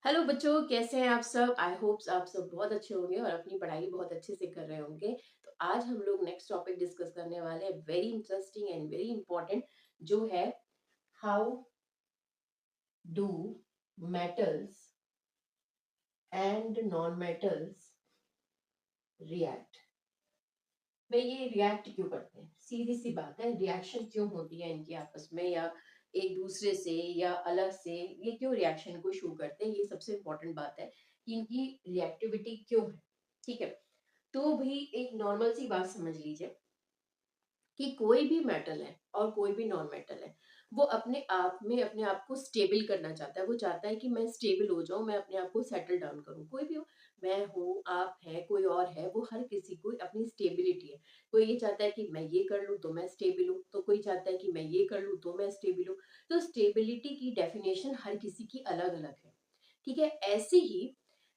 Hello बच्चों, कैसे हैं आप सब। आई होप्स आप सब बहुत अच्छे होंगे और अपनी पढ़ाई बहुत अच्छे से कर रहे होंगे। तो आज हम लोग नेक्स्ट टॉपिक डिस्कस करने वाले हैं, very interesting and very important, जो है how do metals and non metals react. भाई ये रिएक्ट क्यों करते हैं, सीधी सी बात है, रिएक्शन क्यों होती है इनकी आपस में, या एक दूसरे से या अलग से, ये क्यों रिएक्शन को शो करते हैं, ये सबसे इंपॉर्टेंट बात है कि इनकी रिएक्टिविटी क्यों है। ठीक है, तो भाई एक नॉर्मल सी बात समझ लीजिए कि कोई भी मेटल है और कोई भी नॉन मेटल है, वो अपने आप में अपने आप को स्टेबल करना चाहता है। वो चाहता है कि मैं स्टेबल हो जाऊं, मैं अपने आप को सेटल डाउन करूं। कोई भी हो, मैं हूँ, आप है, कोई और है, वो हर किसी को अपनी स्टेबिलिटी है। कोई ये चाहता है कि मैं ये कर लूं तो मैं स्टेबल हूं, तो कोई चाहता है कि मैं ये कर लूं तो मैं स्टेबल हूं। तो स्टेबिलिटी की डेफिनेशन हर किसी की अलग अलग है। ठीक है, ऐसे ही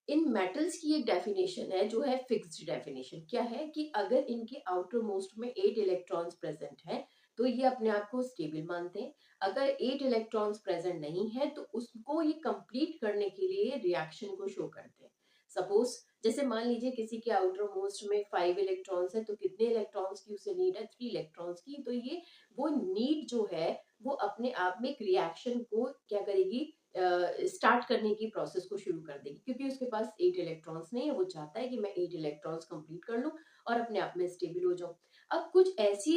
इन मेटल्स की एक डेफिनेशन है जो है फिक्स्ड डेफिनेशन। क्या है कि अगर इनके आउटर मोस्ट में 8 इलेक्ट्रॉन्स प्रेजेंट हैं तो ये अपने आप को स्टेबल मानते हैं। अगर 8 इलेक्ट्रॉन्स प्रेजेंट नहीं है तो उसको ये कंप्लीट करने के लिए रिएक्शन को शो करते हैं। सपोज जैसे मान लीजिए किसी के आउटर मोस्ट में 5 इलेक्ट्रॉन्स है, तो कितने इलेक्ट्रॉन्स की उसे नीड है, 3 इलेक्ट्रॉन्स की। तो ये वो नीड जो है वो अपने आप में एक रिएक्शन को क्या करेगी, स्टार्ट करने की प्रोसेस को शुरू कर देगी, क्योंकि उसके पास 8 इलेक्ट्रॉन्स नहीं है। वो चाहता है कि मैं 8 इलेक्ट्रॉन्स कंप्लीट कर लूं और अपने आप में स्टेबल हो जाऊं। अब कुछ ऐसी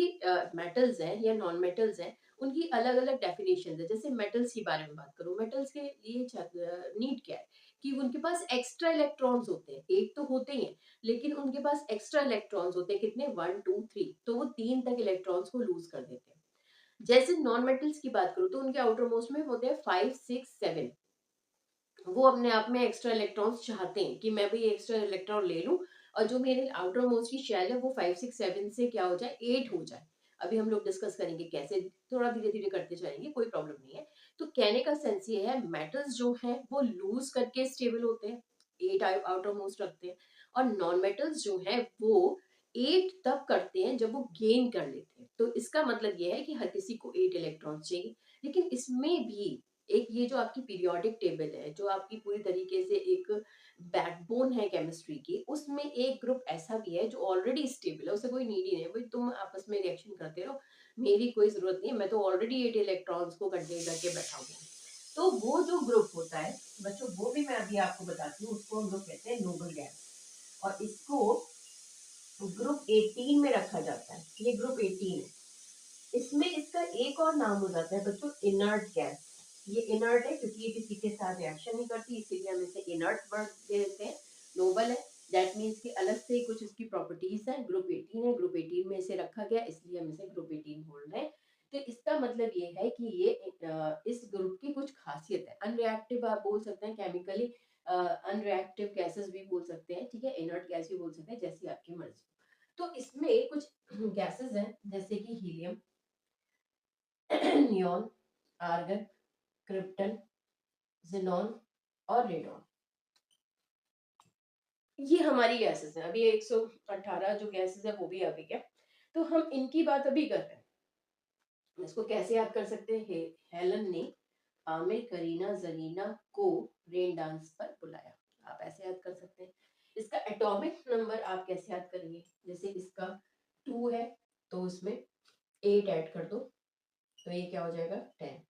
मेटल्स हैं या नॉन मेटल्स हैं, उनकी अलग अलग डेफिनेशन है। जैसे मेटल्स के बारे में बात करूं, मेटल्स के लिए नीड क्या है कि उनके पास एक्स्ट्रा इलेक्ट्रॉन्स होते हैं। एक तो होते ही हैं, लेकिन उनके पास एक्स्ट्रा इलेक्ट्रॉन्स होते हैं। कितने, 1 2 3, तो वो 3 तक इलेक्ट्रॉन्स को लूज कर देते हैं। जैसे नॉन मेटल्स की बात करूं तो उनके आउटर मोस्ट में होते हैं 5 6 7। वो अपने आप में एक्स्ट्रा इलेक्ट्रॉन्स चाहते हैं कि मैं भी एक्स्ट्रा इलेक्ट्रॉन ले लूं, और जो मेरे आउटर मोस्ट की शेल है वो 5 6 7 से क्या हो जाए, 8 हो जाए। अभी हम लोग डिस्कस करेंगे कैसे, थोड़ा धीरे धीरे करते जाएंगे, कोई प्रॉब्लम नहीं है। तो कहने का सेंस ये है, मेटल्स जो है वो लूज करके स्टेबल होते हैं, 8 आउटर मोस्ट रखते हैं। और नॉन मेटल्स जो है वो 8 तब करते हैं जब वो गेन कर लेते हैं। तो इसका मतलब ये है कि हर किसी को 8 इलेक्ट्रॉन चाहिए। लेकिन इसमें भी एक ये जो आपकी पीरियोडिक टेबल है, जो आपकी पूरी तरीके से एक बैकबोन है केमिस्ट्री की, उसमें एक ग्रुप ऐसा भी है जो ऑलरेडी स्टेबल है, उसे कोई नीड ही नहीं है। भाई तुम आपस में रिएक्शन करते रहो, मेरी कोई जरूरत नहीं है, मैं तो ऑलरेडी 8 इलेक्ट्रॉन्स को कंटेन करके बैठा हूँ। तो वो जो ग्रुप होता है बच्चों, वो भी मैं अभी आपको बताती हूँ, उसको हम लोग कहते हैं नोबल गैस। और इसको ग्रुप 18 में रखा जाता है। ये ग्रुप 18 है। इसमें इसका एक और नाम हो जाता है बच्चों, इनर्ट गैस। ये इनर्ट है क्योंकि ये किसी के साथ रिएक्शन नहीं करती, इसीलिए हम इसे इनर्ट वर्ड दे देते हैं। नोबल है, दैट मीन्स कि अलग से कुछ इसकी प्रॉपर्टीज है। ग्रुप 18 है, ग्रुप 18 में इसे रखा गया, इसलिए हम इसे ग्रुप 18 बोल रहे हैं। तो इसका मतलब ये है कि ये इस ग्रुप की कुछ खासियत है। अनरिएक्टिव आप बोल सकते हैं, केमिकली अनरिएक्टिव गैसेस भी बोल सकते हैं, ठीक है, इनर्ट गैस भी बोल सकते हैं, जैसी आपकी मर्जी। तो इसमें कुछ गैसेस हैं जैसे कि helium, neon, argon, krypton, xenon और रेडॉन। ये हमारी गैसेस हैं। अभी 118 जो गैसेस है वो भी आ गई है। तो हम इनकी बात अभी कर रहे हैं। इसको कैसे याद कर सकते हैं, हेलन ने आमिर, करीना, जरीना को रेन डांस पर बुलाया। आप ऐसे याद कर सकते हैं। इसका एटॉमिक नंबर आप कैसे याद करेंगे, जैसे इसका 2 है तो इसमें 8 ऐड कर दो, तो ये क्या हो जाएगा, 10।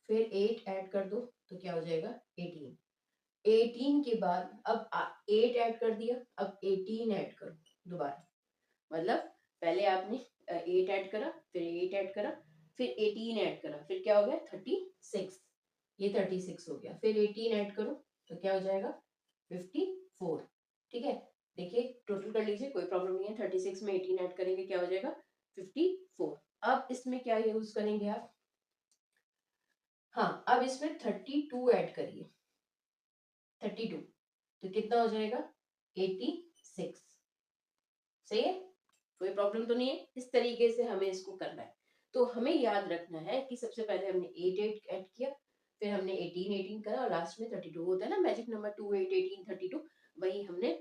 फिर 8 ऐड कर दो तो क्या हो जाएगा, 18। 18 के बाद अब 8 ऐड कर दिया, अब 18 ऐड करो दोबारा। मतलब पहले आपने 8 ऐड करा, फिर 8 ऐड करा, फिर 18 ऐड करा, फिर क्या हो गया, 36। ये 36 हो गया। फिर 18 ऐड करो तो क्या हो जाएगा, 54। ठीक है, देखिए टोटल कर लीजिए, कोई प्रॉब्लम नहीं है। 36 में 18 ऐड करेंगे क्या हो जाएगा, 54। अब इसमें क्या यूज करेंगे आप, हाँ अब इसमें 32 ऐड करिए, 32, तो कितना हो जाएगा, 86। सही है, कोई प्रॉब्लम तो नहीं है। इस तरीके से हमें इसको करना है। तो हमें याद रखना है कि सबसे पहले हमने 8 8 ऐड किया, फिर हमने 18 18 करा, और लास्ट में 32 होता है ना, मैजिक नंबर 2 8 18 32, वही हमने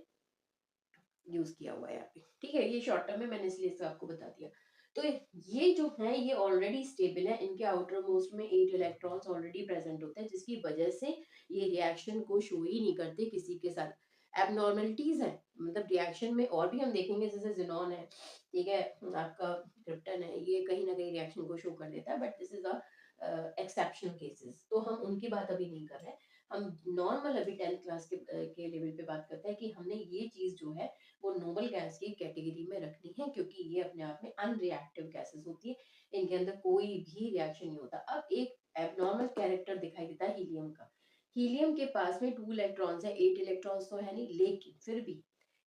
यूज किया हुआ है यहाँ पे। ठीक है, ये शॉर्ट टर्म में मैंने इसलिए इसको आपको बता दिया। तो ये जो है ये ऑलरेडी स्टेबल है, इनके आउटर मोस्ट में 8 इलेक्ट्रॉन्स ऑलरेडी प्रेजेंट होते हैं, जिसकी वजह से ये रिएक्शन को शो ही नहीं करते किसी के साथ। एबनॉर्मलिटीज है, मतलब रिएक्शन में और भी हम देखेंगे, जैसे जिनॉन है, ठीक है, आपका क्रिप्टन है, ये कहीं ना कहीं रिएक्शन को शो कर देता है, but this is a exceptional cases, तो हम उनकी बात अभी नहीं कर रहे हैं। हम नॉर्मल अभी 10th क्लास के लेवल पे बात करते हैं कि हमने ये चीज जो है वो नोबल गैस की कैटेगरी में रखनी है, क्योंकि ये अपने आप में अनरिएक्टिव गैसेस होती है, इनके अंदर कोई भी रिएक्शन नहीं होता। अब एक एबनॉर्मल कैरेक्टर दिखाई देता है हीलियम का। हीलियम के पास में 2 इलेक्ट्रॉन्स है, 8 इलेक्ट्रॉन्स तो है नहीं, लेकिन फिर भी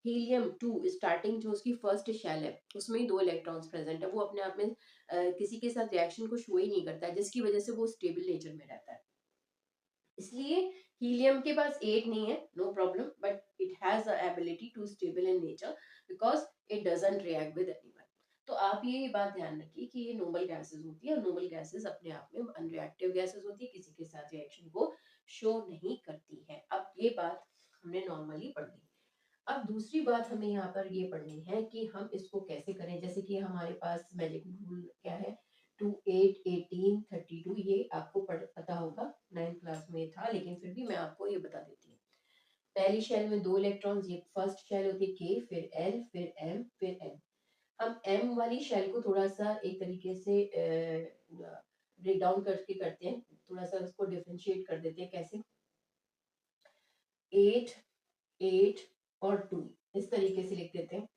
हीलियम 2 स्टार्टिंग जो उसकी फर्स्ट शेल है उसमें ही 2 इलेक्ट्रॉन्स प्रेजेंट है, वो अपने आप में किसी के साथ रिएक्शन को शो ही नहीं करता है, जिसकी वजह से वो स्टेबल नेचर में रहता है। इसलिए हीलियम के पास 8 नहीं है, no problem, but it has the ability to stable in nature because it doesn't react with anyone. तो आप ये बात ध्यान रखिए कि ये नोबल गैसेस होती है, और नोबल गैसेस अपने आप में अनरिएक्टिव गैसेस होती है, किसी के साथ रिएक्शन को शो नहीं करती है। अब ये बात हमने नॉर्मली पढ़ ली। अब दूसरी बात हमें यहाँ पर ये पढ़नी है कि हम इसको कैसे करें। जैसे कि हमारे पास मैजिक रूल क्या है, 2 8 18 32, ये आपको पता होगा, 9th क्लास में था, लेकिन फिर भी मैं आपको ये बता देती हूँ। पहली शेल में 2 इलेक्ट्रॉन्स, ये फर्स्ट शेल होती है के, फिर एल, फिर एम, फिर एन। हम एम वाली शेल को थोड़ा सा एक तरीके से ब्रेक डाउन करके करते हैं, थोड़ा सा उसको डिफरेंशिएट कर देते हैं। कैसे? 8 8 और 2 इस तरीके से लिख देते हैं।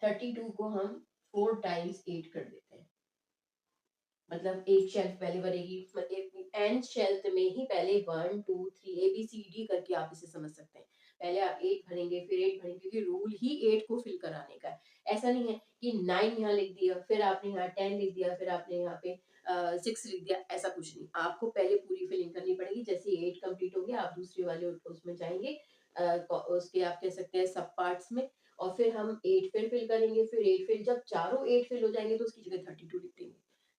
32 को हम 4 टाइम्स 8 कर देते हैं, मतलब एक शेल्फ पहले भरेगी, मतलब एन शेल्फ में ही पहले 1 2 3 ABCD करके आप इसे समझ सकते हैं। पहले आप 8 भरेंगे, फिर 8 भरेंगे, क्योंकि रूल ही 8 को फिल कराने का है। ऐसा नहीं है कि 9 यहाँ लिख दिया, फिर आपने यहाँ 10 लिख दिया, फिर आपने यहाँ पे 6 लिख दिया, ऐसा कुछ नहीं। आपको पहले पूरी फिलिंग करनी पड़ेगी। जैसे 8 कंप्लीट हो गया, आप दूसरे वाले उसमें जाएंगे, उसके आप कह सकते हैं सब पार्ट्स में, और फिर हम 8 फिर फिल करेंगे, फिर 8 फिल, जब चारों 8 फिल हो जाएंगे तो उसकी जगह 32 लिख देंगे।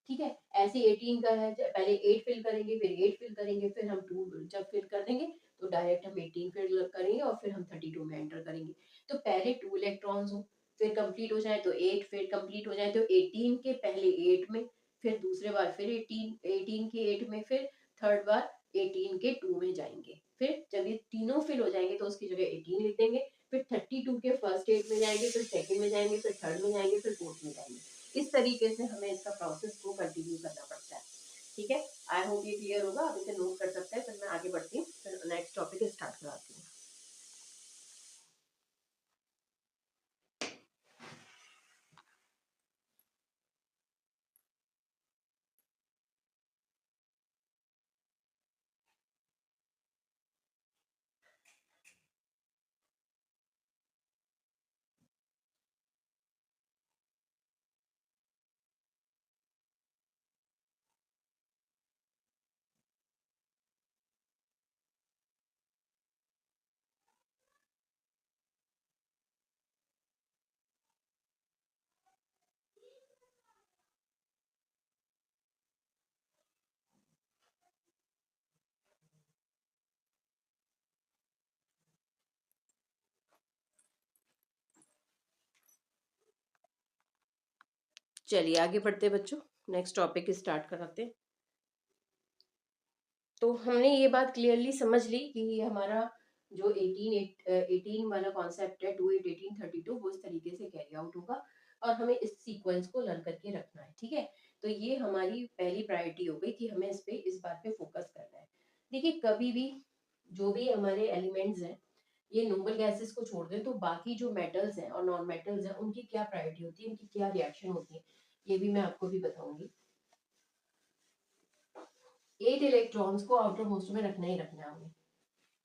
ठीक है? ऐसे 18 का है, पहले 8 फिल करेंगे, फिर 8 फिल करेंगे, फिर हम 2 जब फिल कर देंगे तो डायरेक्ट हम 18 फिल करेंगे, और फिर हम 32 में एंटर करेंगे। तो पहले 2 इलेक्ट्रॉन्स हो, फिर कंप्लीट हो जाए तो 8, फिर कंप्लीट हो जाए तो 18 के पहले 8 में, फिर दूसरे बार फिर 18 के 8 में, फिर थर्ड बार 18 के 2 में जाएंगे। फिर जब ये तीनों फिल हो जाएंगे तो उसकी जगह 18 लिख देंगे, फिर 32 के फर्स्ट 8 में जाएंगे, फिर सेकंड में जाएंगे, फिर थर्ड में जाएंगे, फिर फोर्थ में जाएंगे। इस तरीके से हमें इसका प्रोसेस को कंटिन्यू करना पड़ता है। ठीक है? आई होप ये क्लियर होगा, आप इसे नोट कर सकते हैं। फिर मैं आगे बढ़ती हूँ, फिर नेक्स्ट टॉपिक स्टार्ट कराती हूँ। चलिए आगे बढ़ते हैं बच्चों, नेक्स्ट टॉपिक स्टार्ट कराते हैं। तो हमने ये बात क्लियरली समझ ली कि ये हमारा जो 18 वाला कॉन्सेप्ट है, 2 8 18 32, वो इस तरीके से कैरी आउट होगा, और हमें इस सीक्वेंस को लर्न करके रखना है। ठीक है? तो ये हमारी पहली प्रायोरिटी हो गई कि हमें इस बात पे फोकस करना है। देखिए, कभी भी जो भी हमारे एलिमेंट्स हैं, ये नोबल गैसेस को छोड़ दें तो बाकी जो मेटल्स हैं और नॉन मेटल्स हैं, उनकी क्या प्रायोरिटी होती है, उनकी क्या रिएक्शन होती है, ये भी मैं आपको भी बताऊंगी। 8 इलेक्ट्रॉन्स को आउटर मोस्ट में रखना ही रखना है हमें।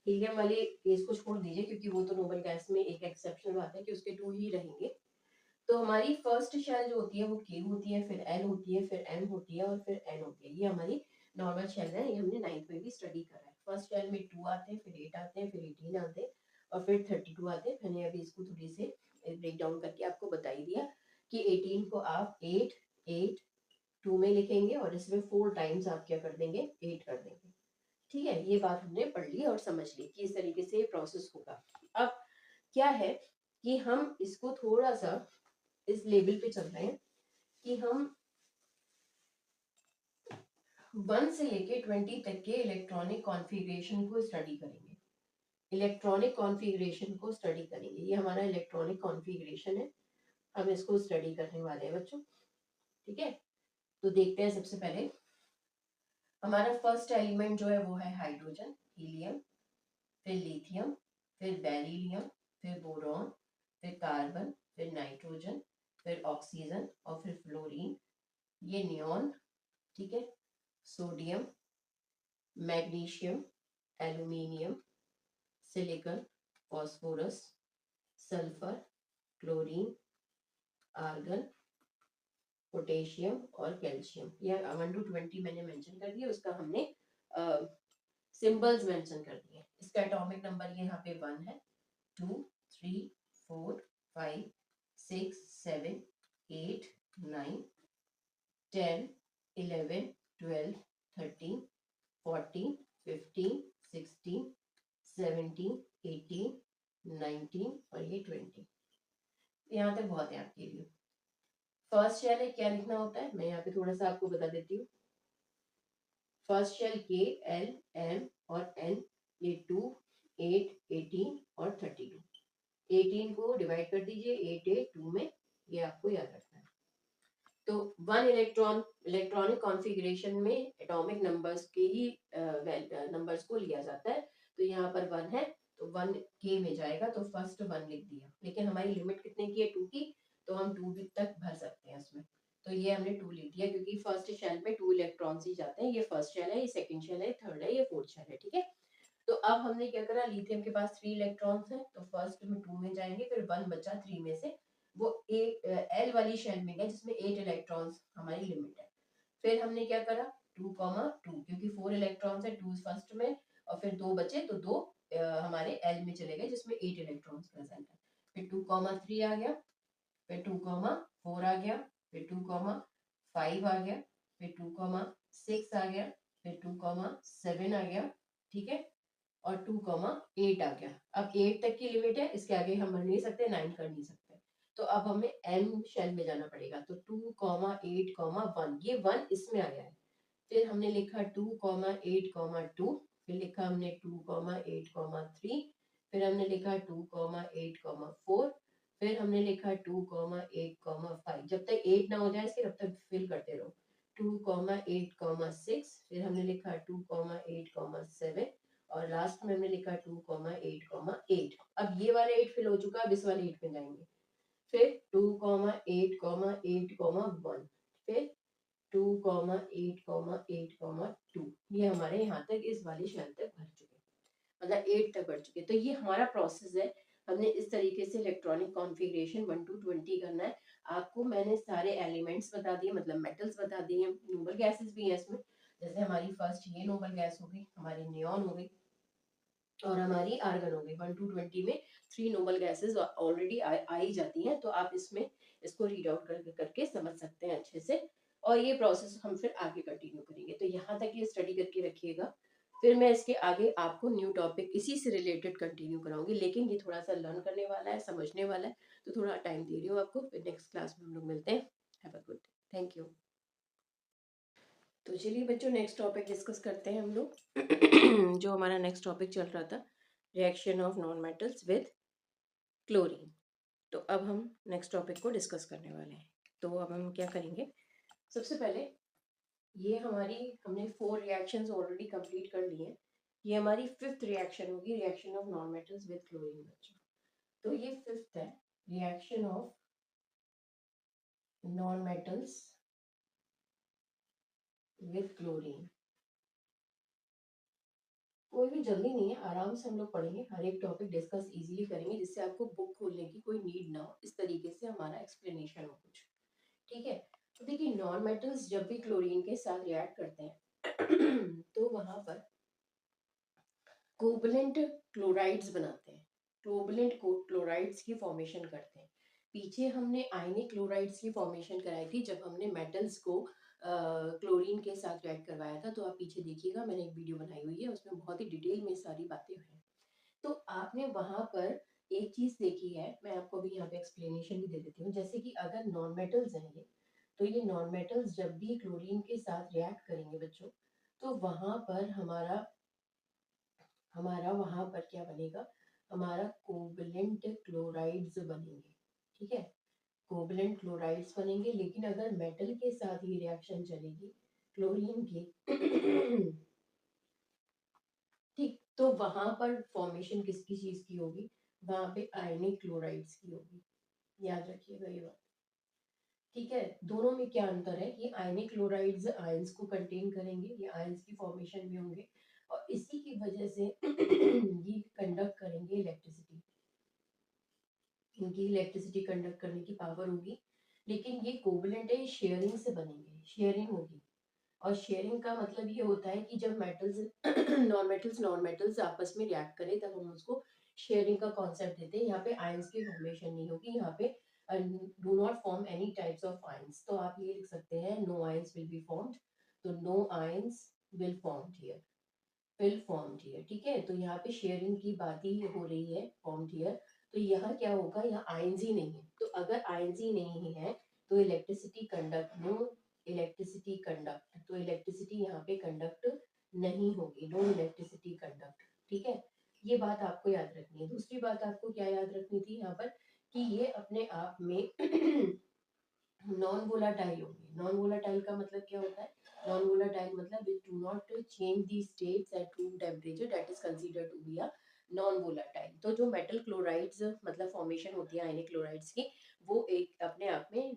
हीलियम वाले केस को छोड़ दीजिए, क्योंकि वो तो नोबल गैस में एक एक्सेप्शनल बात है कि उसके 2 ही रहेंगे। तो हमारी फर्स्ट शेल जो होती है वो के होती है, फिर एल होती है, फिर एम होती है, और फिर एन होती है। ये हमारी नॉर्मल शेल है, ये हमने 9th में भी स्टडी करा है। फर्स्ट शेल में 2 आते हैं, फिर 8 आते हैं, फिर 18 आते हैं, और फिर 32 आते हैं। मैंने अभी इसको थोड़ी से ब्रेक डाउन करके आपको बता ही दिया कि 18 को आप 8 8 2 में लिखेंगे, और इसमें 4 टाइम्स आप क्या कर देंगे, 8 कर देंगे। ठीक है? ये बात हमने पढ़ ली और समझ ली कि इस तरीके से प्रोसेस होगा। अब क्या है कि हम इसको थोड़ा सा इस लेवल पे चल रहे हैं कि हम 1 से लेके 20 तक के इलेक्ट्रॉनिक कॉन्फ़िगरेशन को स्टडी करेंगे। इलेक्ट्रॉनिक कॉन्फ़िगरेशन को स्टडी करेंगे। ये हमारा इलेक्ट्रॉनिक कॉन्फ़िगरेशन है, हम इसको स्टडी करने वाले हैं बच्चों। ठीक है, तो देखते हैं। सबसे पहले हमारा फर्स्ट एलिमेंट जो है वो है हाइड्रोजन, हीलियम, फिर लिथियम, फिर बेरिलियम, फिर बोरॉन, फिर कार्बन, फिर नाइट्रोजन, फिर ऑक्सीजन और फिर फ्लोरीन, ये नियॉन। ठीक है, sodium, magnesium, aluminium, silicon, phosphorus, sulphur, chlorine, argon, potassium और कैल्शियम। ये 1 to 20 मैंने मेंशन कर दिया, उसका हमने सिंबल्स मेंशन कर दिए। इसका एटॉमिक नंबर ये यहाँ पे 1 है, 2, 3, 4, 5, 6, 7, 8, 9, 10, 11, 12, 13, 14, 15, 16, 17, 18, 19 और ये 20। यहाँ तक बहुत है आपके लिए। फर्स्ट शेल है, क्या लिखना होता है मैं यहाँ पे थोड़ा सा आपको बता देती हूँ। फर्स्ट शेल के, एल, एम और एन, ये 2, 8, 18 और 32। 18 को डिवाइड कर दीजिए 8, 8, 2 में, ये आपको याद रखना है। तो 1 इलेक्ट्रॉनिक कॉन्फ़िगरेशन में एटॉमिक नंबर्स के ही नंबर्स को लिया जाता है। तो यहाँ पर 1 है तो 1 के में जाएगा, तो फर्स्ट 1 लिख दिया। लेकिन हमारी लिमिट कितने की है, 2 की, तो हम 2 तक भर सकते हैं उसमें। तो ये हमने 2 लिख दिया, क्योंकि फर्स्ट शेल में 2 इलेक्ट्रॉन्स ही जाते हैं। ये फर्स्ट शेल है, ये सेकंड शेल है, थर्ड है, ये फोर्थ शेल है। ठीक है, तो अब हमने क्या करा, लिथियम के पास 3 इलेक्ट्रॉन्स हैं, तो फर्स्ट में 2 में जाएंगे, फिर 1 बचा 3 में से, वो एल वाली शेल में गया जिसमें 8 इलेक्ट्रॉन्स हमारी लिमिट है। फिर हमने क्या करा, 2, 2, क्योंकि 4 इलेक्ट्रॉन्स है 2 फर्स्ट में, और फिर 2 बचे तो 2 हमारे एल में चले गए जिसमें 8 इलेक्ट्रॉन्स प्रेजेंट है। फिर 2, 3 आ गया, फिर 2, 4 आ गया, फिर 2, 5 आ गया, फिर 2, 6 आ गया, फिर 2, 7 आ गया। ठीक है, और 2, 8 आ गया। अब 8 तक की लिमिट है, इसके आगे हम बढ़ नहीं सकते, 9 कर नहीं सकते। तो अब हमें एम शेल में जाना पड़ेगा। तो 2, 8, 1, ये 1 इसमें आ गया है। फिर हमने लिखा 2, 8, 2, फिर लिखा हमने 2, 8, 3, फिर हमने लिखा 2, 8, 4, फिर हमने लिखा 2, 8, 5। जब तक 8 ना हो जाए इसके तब तक फिल करते रहो। 2, 8, 6, फिर हमने लिखा 2, 8, 7 और लास्ट में हमने लिखा 2, 8, 8। अब ये वाले 8 फिल हो चुका, अब इस वाले 8 में जाएंगे। फिर 2, 8, 8, 1, फिर 2, 8, 8, 2। ये हमारे यहाँ तक इस वाली शेल तक भर चुके, मतलब 8 तक बढ़ चुके। तो ये हमारा प्रोसेस है। हमने इस तरीके से इलेक्ट्रॉनिक कॉन्फ़िगरेशन 1 to 20 करना है। आपको मैंने सारे एलिमेंट्स बता दिए, मतलब मेटल्स बता दिए, नोबल गैसेस भी हैं इसमें। जैसे हमारी फर्स्ट ये नोबल गैस हो गई, हमारी नियॉन हो गई और हमारी आर्गन हो गई। 1 to 20 में 3 नोबल गैसेस ऑलरेडी आ ही जाती हैं, तो आप इसमें इसको रीड आउट करके समझ सकते हैं अच्छे से। और ये प्रोसेस हम फिर आगे कंटिन्यू करेंगे, तो यहाँ तक ये स्टडी करके रखिएगा। फिर मैं इसके आगे आपको न्यू टॉपिक इसी से रिलेटेड कंटिन्यू कराऊंगी, लेकिन ये थोड़ा सा लर्न करने वाला है, समझने वाला है, तो थोड़ा टाइम दे रही हूँ आपको। फिर नेक्स्ट क्लास में हम लोग मिलते हैं। Have a good day, thank you. तो चलिए बच्चों, नेक्स्ट टॉपिक डिस्कस करते हैं हम लोग। जो हमारा नेक्स्ट टॉपिक चल रहा था, reaction of non metals with chlorine. तो अब हम नेक्स्ट टॉपिक को डिस्कस करने वाले हैं। तो अब हम क्या करेंगे, सबसे पहले ये हमारी हमने 4 रिएक्शंस ऑलरेडी कंप्लीट कर लिए हैं। ये हमारी 5th रिएक्शन होगी, reaction of non metals with chlorine बच्चों। तो ये 5th है, reaction of non metals with chlorine. कोई भी जल्दी नहीं है, आराम से हम लोग पढ़ेंगे, हर एक टॉपिक डिस्कस इजीली करेंगे, जिससे आपको बुक खोलने की कोई नीड ना हो। इस तरीके से हमारा एक्सप्लेनेशन हो कुछ। ठीक है, तो देखिए नॉन मेटल्स जब भी क्लोरीन के साथ रिएक्ट करते हैं तो वहां पर कोवलेंट क्लोराइड्स बनाते हैं, कोवलेंट क्लोराइड्स की फॉर्मेशन करते हैं। पीछे हमने आयनिक क्लोराइड्स की फॉर्मेशन कराई थी जब हमने मेटल्स को क्लोरीन के साथ रिएक्ट करवाया था। तो आप पीछे देखिएगा, मैंने एक वीडियो बनाई हुई है, उसमें बहुत ही डिटेल में सारी बातें हैं। तो आपने वहां पर एक चीज देखी है, मैं आपको भी यहाँ पे एक्सप्लेनेशन भी दे देती हूँ। जैसे कि अगर नॉन मेटल्स हैं ये, तो ये नॉन मेटल्स जब भी क्लोरीन के साथ रिएक्ट करेंगे बच्चों, तो वहां पर हमारा हमारा वहां पर क्या बनेगा, हमारा कोवलेंट क्लोराइड्स बनेंगे। ठीक है, कोवलेंट क्लोराइड्स बनेंगे। लेकिन अगर मेटल के साथ ये रिएक्शन चलेगी क्लोरीन की ठीक, तो वहां पर फॉर्मेशन किसकी चीज की होगी, वहां पे आयनिक क्लोराइड्स की होगी। याद रखिएगा ये बात। ठीक है, दोनों में क्या अंतर है कि आयनिक क्लोराइड्स आयंस को कंटेन करेंगे, ये आयंस की फॉर्मेशन भी होंगे, और इसी की वजह से ये कंडक्ट करेंगे इलेक्ट्रिसिटी, इनकी इलेक्ट्रिसिटी कंडक्ट करने की पावर होगी। लेकिन ये कोवलेंट है, शेयरिंग से बनेंगे, शेयरिंग होगी। और शेयरिंग का मतलब ये होता है कि जब मेटल्स नॉन मेटल्स आपस में रिएक्ट करें तब हम उसको शेयरिंग का कॉन्सेप्ट देते हैं। यहाँ पे आयंस की फॉर्मेशन नहीं होगी, यहाँ पे do not form any types of ions. तो आप ये लिख सकते हैं no ions will be formed, तो no ions will formed here, will formed here. ठीक है, तो यहाँ पे शेयरिंग की बात ही हो रही है, फॉर्म्ड हियर। तो यहाँ क्या होगा, यहाँ आयंस ही नहीं है। तो अगर आयंस ही नहीं है तो electricity conduct, no electricity conduct, तो इलेक्ट्रिसिटी यहाँ पे कंडक्ट नहीं होगी, नो इलेक्ट्रिसिटी कंडक्ट। ठीक है, ये बात आपको याद रखनी है। दूसरी बात आपको क्या याद रखनी थी यहाँ पर, कि ये अपने आप में नॉन वोलाटाइल होंगे। नॉन वोलाटाइल का मतलब क्या होता है, नॉन वोलाटाइल मतलब it do not change the states at room temperature, that is considered to be a non volatile. तो जो मेटल क्लोराइड्स मतलब फॉर्मेशन होती है आयनिक क्लोराइड्स की, वो एक अपने आप में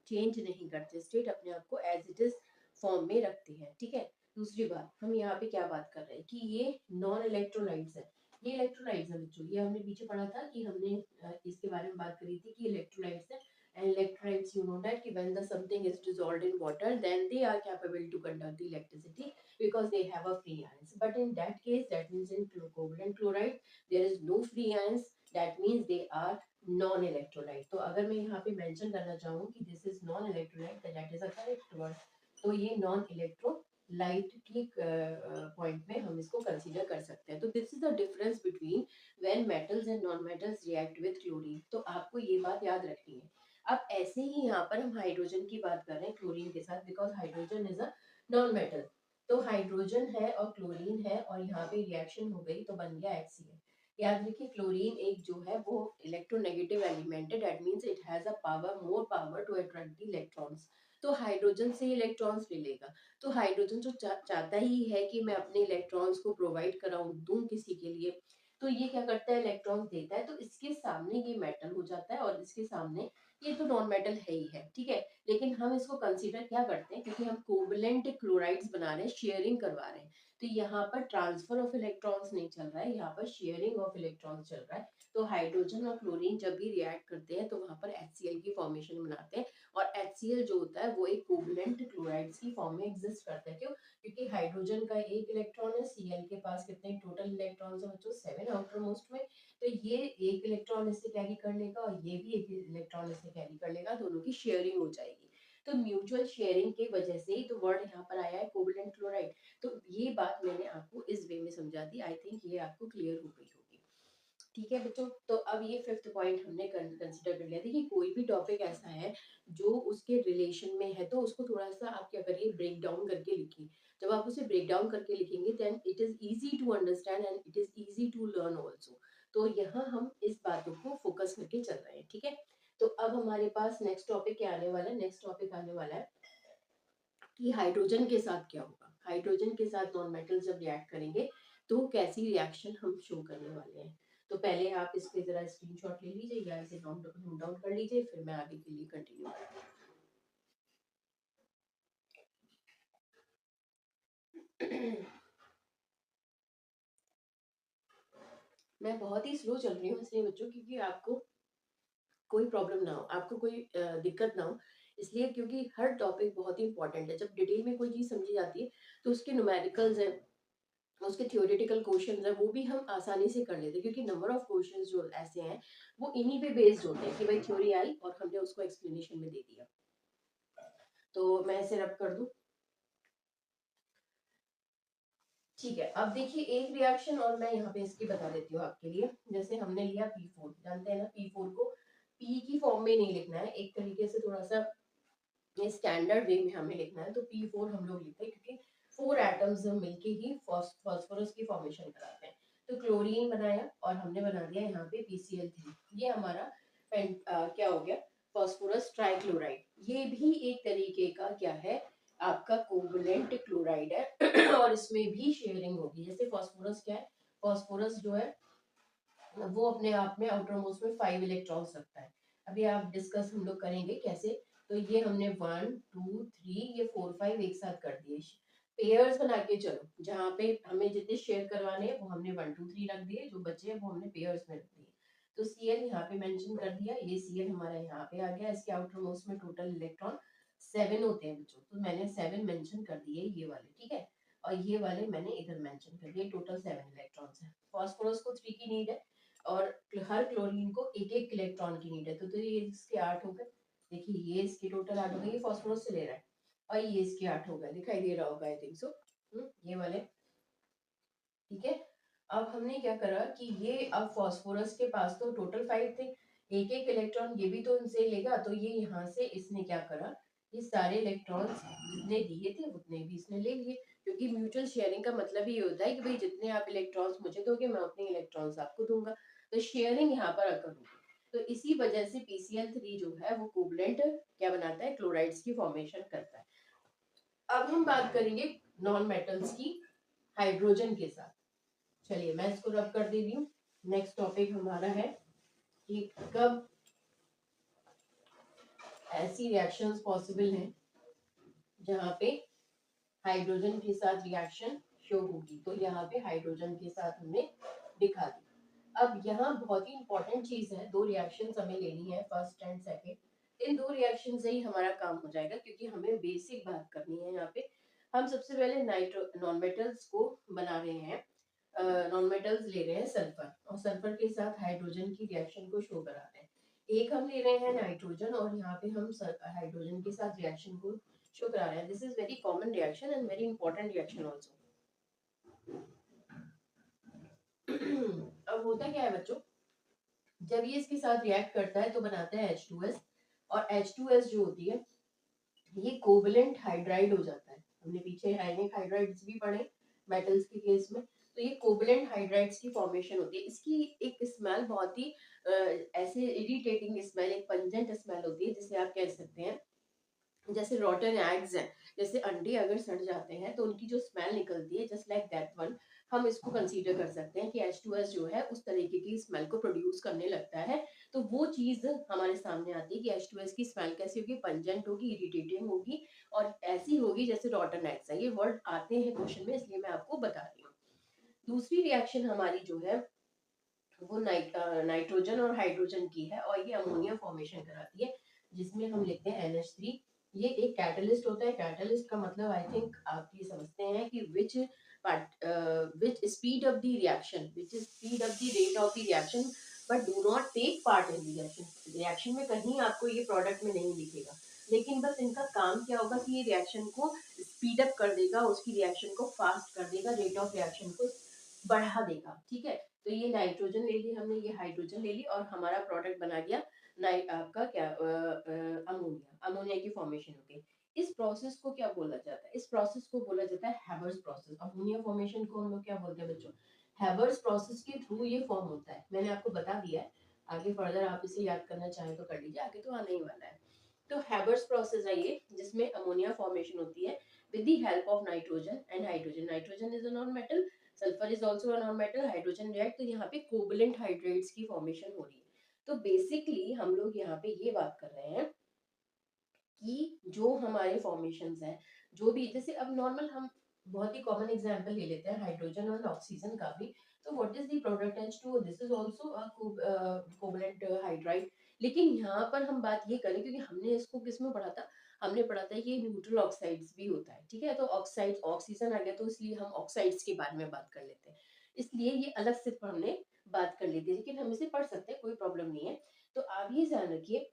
चेंज नहीं करते, स्टेट अपने आप को एज इट इज फॉर्म में रखती है। ठीक है, दूसरी बात हम यहाँ पे क्या बात कर रहे हैं कि ये नॉन इलेक्ट्रोलाइट्स है, ये इलेक्ट्रोलाइट्स है बच्चों। ये हमने पीछे पढ़ा था कि हमने इसके बारे में बात करी थी कि इलेक्ट्रोलाइट्स है। And electrolytes, you know that when the something is dissolved in water, then they are capable to conduct the electricity because they have a free ions. But in that case, that means in covalent chloride there is no free ions, that means they are non electrolyte. तो अगर मैं यहाँ पे mention करना चाहूँ कि this is non electrolyte, that is a correct word। तो ये non electrolyte की पॉइंट में हम इसको कंसीडर कर सकते हैं। तो this is the difference between when metals and non metals react with chlorine. तो आपको ये बात याद रखनी है। अब ऐसे ही यहाँ पर हम हाइड्रोजन की बात कर रहे हैं क्लोरीन के साथ, because hydrogen is a non metal. तो हाइड्रोजन है और क्लोरीन है और यहाँ पे रिएक्शन हो गई तो बन गया HCl। याद रखिए क्लोरीन एक जो है वो इलेक्ट्रोनेगेटिव एलिमेंट है, that means it has a power, more power to attract the electrons. तो हाइड्रोजन से इलेक्ट्रॉन्स मिलेगा। तो हाइड्रोजन जो चाहता ही है कि मैं अपने इलेक्ट्रॉन्स को प्रोवाइड कराऊं, दूं किसी के लिए, तो ये क्या करता है, इलेक्ट्रॉन्स देता है। तो इसके सामने ये मेटल हो जाता है और इसके सामने ये तो नॉन मेटल है ही है। ठीक है, लेकिन हम इसको कंसीडर क्या करते हैं, क्योंकि हम कोवलेंट क्लोराइड्स बना रहे हैं, शेयरिंग करवा रहे हैं। तो यहाँ पर ट्रांसफर ऑफ इलेक्ट्रॉन्स नहीं चल रहा है, यहाँ पर शेयरिंग ऑफ इलेक्ट्रॉन्स चल रहा है। तो हाइड्रोजन और क्लोरीन जब भी रिएक्ट करते हैं तो वहां पर HCl की फॉर्मेशन बनाते हैं। और HCl जो होता है वो एक कोवलेंट क्लोराइड्स की फॉर्म में एग्जिस्ट करता है। क्यों, क्योंकि हाइड्रोजन का एक इलेक्ट्रॉन है, Cl के पास कितने टोटल इलेक्ट्रॉन्स है बच्चों, 7 आउटर मोस्ट में। तो ये एक इलेक्ट्रॉन इससे कैरी कर लेगा और ये भी एक इलेक्ट्रॉन इससे कैरी कर लेगा, दोनों की शेयरिंग हो जाएगी। तो म्यूचुअल शेयरिंग की वजह से ही तो वर्ड यहाँ पर आया है कोवलेंट क्लोराइड। तो ये बात मैंने आपको इस वे में समझा दी, आई थिंक ये आपको क्लियर हो गई होगी। ठीक है बच्चों, तो अब ये फिफ्थ पॉइंट हमने कंसिडर कर लिया। देखिए कोई भी टॉपिक ऐसा है जो उसके रिलेशन में है तो उसको थोड़ा सा आप क्या करिए, ब्रेक डाउन करके लिखिए। जब आप उसे ब्रेक डाउन करके लिखेंगे then it is easy to understand and it is easy to learn also. तो यहाँ हम इस बातों को फोकस करके चल रहे हैं। ठीक है, तो अब हमारे पास नेक्स्ट टॉपिक क्या आने वाला है, नेक्स्ट टॉपिक आने वाला है कि हाइड्रोजन के साथ क्या होगा। हाइड्रोजन के साथ नॉन मेटल जब रिएक्ट करेंगे तो कैसी रिएक्शन हम शो करने वाले हैं। तो पहले आप इसके जरा स्क्रीनशॉट ले लीजिए या इसे नोट डाउन कर लीजिए, फिर मैं आगे के लिए कंटिन्यू करूँगी। मैं बहुत ही स्लो चल रही हूँ इसलिए बच्चों, क्योंकि आपको कोई प्रॉब्लम ना हो, आपको कोई दिक्कत ना हो, इसलिए क्योंकि हर टॉपिक बहुत ही इंपॉर्टेंट है। जब डिटेल में कोई चीज़ समझी जाती है तो उसके न्यूमेरिकल्स हैं, उसके थ्योरेटिकल क्वेश्चंस है, वो भी हम आसानी से कर लेते हैं, क्योंकि नंबर ऑफ क्वेश्चंस जो ऐसे हैं वो इन्हीं पे बेस्ड होते हैं कि भाई थ्योरी आई और हमने उसको एक्सप्लेनेशन में दे दिया। तो मैं इसे रब कर दूं। ठीक है, अब देखिए एक रिएक्शन और मैं यहाँ पे इसकी बता देती हूँ आपके लिए। जैसे हमने लिया P4, जानते हैं ना P4 को P की फॉर्म में नहीं लिखना है, एक तरीके से थोड़ा सा ये स्टैंडर्ड वे में हमें लिखना है, तो P4 हम लोग लिखते हैं क्योंकि 4 एटम्स मिलके ही फास्फोरस की फॉर्मेशन कराते हैं। तो क्लोरीन बनाया और हमने बना दिया यहाँ पे PCl3। ये हमारा क्या हो गया, फास्फोरस ट्राइक्लोराइड। ये भी एक तरीके का क्या है, आपका कोवलेंट क्लोराइड है और इसमें भी शेयरिंग होगी। जैसे फास्फोरस क्या है, फास्फोरस जो है वो अपने आप में आउटर मोस्ट में 5 इलेक्ट्रॉन्स रखता है। अभी आप डिस्कस हम लोग करेंगे कैसे। तो ये हमने 1 2 3 ये 4 5 एक साथ कर दिए, पेयर्स बना के चलो, जहाँ पे हमें जितने शेयर करवाने हैं वो हमने 1 2 3 रख दिए, जो बचे हैं वो हमने पेयर्स में रख दिए। तो Cl यहाँ पे मेंशन कर दिया, ये Cl हमारा यहाँ पे आ गया। इसके आउटर मोस्ट में टोटल इलेक्ट्रॉन 7 होते हैं बच्चों, तो मैंने 7 मेंशन कर दिए ये वाले, ठीक है। और ये वाले मैंने इधर मेंशन कर दिए, टोटल 7 इलेक्ट्रॉन्स है। फास्फोरस को 3 की नीड है और हर क्लोरीन को एक एक इलेक्ट्रॉन की नीड है, तो ये इसके 8 हो गए। देखिए ये इसके टोटल 8 हो गए, ये फास्फोरस से ले रहा है। और ये इसके 8 हो गए, दिखाई दे रहा होगा आई थिंक सो, ये वाले, ठीक है। अब हमने क्या करा कि ये अब फास्फोरस के पास तो टोटल 5 थे, एक एक इलेक्ट्रॉन ये भी तो इनसे लेगा, तो ये यहाँ से इसने क्या करा, ये सारे इलेक्ट्रॉन्स जितने दिए थे उतने भी इसने ले लिए, क्योंकि म्यूचुअल शेयरिंग का मतलब ये होता है कि भाई जितने आप इलेक्ट्रॉन्स मुझे दोगे मैं उतने इलेक्ट्रॉन्स आपको दूंगा, तो शेयरिंग यहाँ पर अकर होगी। तो इसी वजह से PCl3 जो है वो कोवलेंट क्या बनाता है, क्लोराइड्स की फॉर्मेशन करता है। अब हम बात करेंगे नॉन मेटल्स की हाइड्रोजन के साथ। चलिए मैं इसको रब कर दे रही हूँ। नेक्स्ट टॉपिक हमारा है कि कब ऐसी रिएक्शंस पॉसिबल हैं जहाँ पे हाइड्रोजन के साथ रिएक्शन शो होगी। तो यहाँ पे हाइड्रोजन के साथ हमने दिखा दी। अब यहाँ बहुत ही इंपॉर्टेंट चीज है, दो रिएक्शंस हमें लेनी है, फर्स्ट एंड सेकंड। इन दो रिएक्शन से ही हमारा काम हो जाएगा, क्योंकि हमें बेसिक बात करनी है यहाँ पे। हम सबसे पहले नाइट्रो नॉन मेटल्स को बना रहे हैं, नॉन मेटल्स ले रहे हैं सल्फर, और सल्फर के साथ हाइड्रोजन की रिएक्शन को शो करा रहे हैं। एक हम ले रहे हैं नाइट्रोजन और यहाँ पे हम हाइड्रोजन के साथ रिएक्शन को शो करा रहे हैं। This is very common reaction and very important reaction also. अब होता क्या है बच्चों, जब ये इसके साथ रिएक्ट करता है तो बनाता है H2S, और H2S जो होती है ये कोवलेंट हाइड्राइड हो जाता है। हमने पीछे आयनिक हाइड्राइड्स भी पढ़े मेटल्स के केस में, तो ये कोवलेंट हाइड्राइड्स की फॉर्मेशन होती है। इसकी एक स्मेल बहुत ही ऐसे इरिटेटिंग स्मेल, एक पंजेंट स्मेल होती है, जिसे आप कह सकते हैं जैसे रॉटन एग्स हैं, जैसे अंडे अगर सड़ जाते हैं तो उनकी जो स्मेल निकलती है, जस्ट लाइक दैट वन, हम इसको कंसीडर कर सकते हैं कि H2S जो है उस तरीके की स्मेल को प्रोड्यूस करने लगता है। तो वो चीज हमारे सामने आती है कि H2S की स्मेल कैसी होगी, पंजेंट होगी, इरिटेटिंग होगी, और ऐसी होगी जैसे रॉटन एग्स है। ये वर्ड आते हैं क्वेश्चन में, इसलिए मैं आपको बता रही हूँ। दूसरी रिएक्शन हमारी जो है वो नाइट्रोजन और हाइड्रोजन की है, और ये अमोनिया फॉर्मेशन कराती है, जिसमें हम लिखते हैं NH3। ये एक कैटलिस्ट होता है। कैटलिस्ट का मतलब आई थिंक आप ये समझते हैं कि which speed of the reaction, which speed of the rate of the reaction, but do not take part in reaction. Reaction में कहीं आपको ये प्रोडक्ट में नहीं दिखेगा, लेकिन बस इनका काम क्या होगा कि ये रिएक्शन को स्पीड अप कर देगा, उसकी रिएक्शन को फास्ट कर देगा, रेट ऑफ रिएक्शन को बढ़ा देगा, ठीक है। तो ये नाइट्रोजन ले ली हमने, ये हाइड्रोजन ले ली, और हमारा प्रोडक्ट बना गया आपका क्या, अमोनिया। अमोनिया की फॉर्मेशन हो गई। इस प्रोसेस को क्या बोला जाता है, इस प्रोसेस को बोला जाता है हैबर्स प्रोसेस। अमोनिया फॉर्मेशन को हम लोग क्या बोलते हैं बच्चों, हैबर्स प्रोसेस के थ्रू ये फॉर्म होता है। मैंने आपको बता दिया है, आगे फर्दर आप इसे याद करना चाहें तो कर लीजिए, आगे तो आने ही वाला है। तो हैबर्स प्रोसेस है ये, जिसमें अमोनिया फॉर्मेशन होती है with the help of nitrogen and hydrogen. Nitrogen is a non-metal, sulphur is also a non metal, hydrogen react, तो यहाँ पे कोवलेंट हाइड्रेट्स की फॉर्मेशन हो रही है। तो बेसिकली हम लोग यहाँ पे ये बात कर रहे हैं कि जो हमारे फॉर्मेशंस हैं, जो भी जैसे अब नॉर्मल हम बहुत ही कॉमन एग्जांपल ले लेते हैं हाइड्रोजन और ऑक्सीजन का भी। तो what is the product H2O, this is also a covalent hydride. लेकिन यहाँ पर हम बात ये करें, क्योंकि हमने इसको किस में पढ़ा था, हमने पढ़ा था ये न्यूट्रल ऑक्साइड्स भी होता है, ठीक है। तो ऑक्साइड ऑक्सीजन आ गया, तो इसलिए हम ऑक्साइड्स के बारे में बात कर लेते हैं, इसलिए ये अलग से हमने बात कर ली थी, लेकिन हम इसे पढ़ सकते हैं, कोई प्रॉब्लम नहीं है। तो आप ये ध्यान रखिए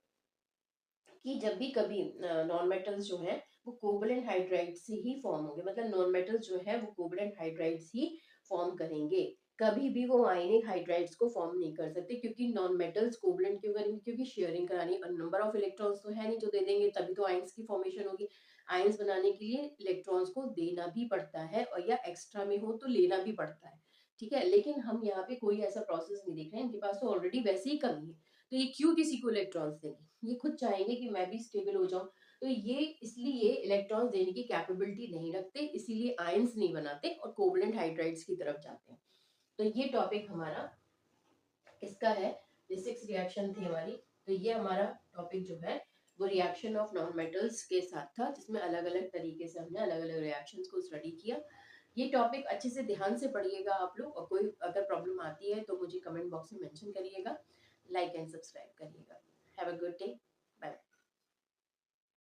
कि जब भी कभी नॉन मेटल्स जो है वो कोवलेंट हाइड्राइड से ही फॉर्म होंगे, मतलब नॉन मेटल्स जो है वो कोवलेंट हाइड्राइड्स ही फॉर्म करेंगे। कभी भी वो आयनिक हाइड्राइड्स को फॉर्म नहीं कर सकते, क्योंकि नॉन मेटल्स कोवलेंट क्यों करेंगे, क्योंकि शेयरिंग करानी, और नंबर ऑफ इलेक्ट्रॉन्स तो है नहीं जो दे देंगे, तभी तो आयंस की फॉर्मेशन होगी। आयंस बनाने के लिए इलेक्ट्रॉन्स को देना भी पड़ता है, और या एक्स्ट्रा में हो तो लेना भी पड़ता है। ठीक है, लेकिन हम यहाँ पे कोई ऐसा प्रोसेस नहीं देख रहे हैं, इनके पास तो ऑलरेडी वैसे ही कमी है, तो ये क्यों किसी को इलेक्ट्रॉन्स देंगे, ये खुद चाहेंगे कि मैं भी स्टेबल हो जाऊं। तो ये इसलिए इलेक्ट्रॉन्स देने की कैपेबिलिटी नहीं रखते, इसीलिए आयंस नहीं बनाते और कोवलेंट हाइड्राइड्स की तरफ जाते हैं। तो ये टॉपिक हमारा इसका है, ये 6 रिएक्शन थी हमारी। तो ये हमारा टॉपिक जो है वो रिएक्शन ऑफ नॉन मेटल्स के साथ था, जिसमें अलग अलग तरीके से हमने अलग अलग रिएक्शंस को स्टडी किया। ये टॉपिक अच्छे से ध्यान से पढ़िएगा आप लोग, और कोई अगर प्रॉब्लम आती है तो मुझे कमेंट बॉक्स में मेंशन करिएगा, लाइक एंड सब्सक्राइब करिएगा। Have a good day, bye.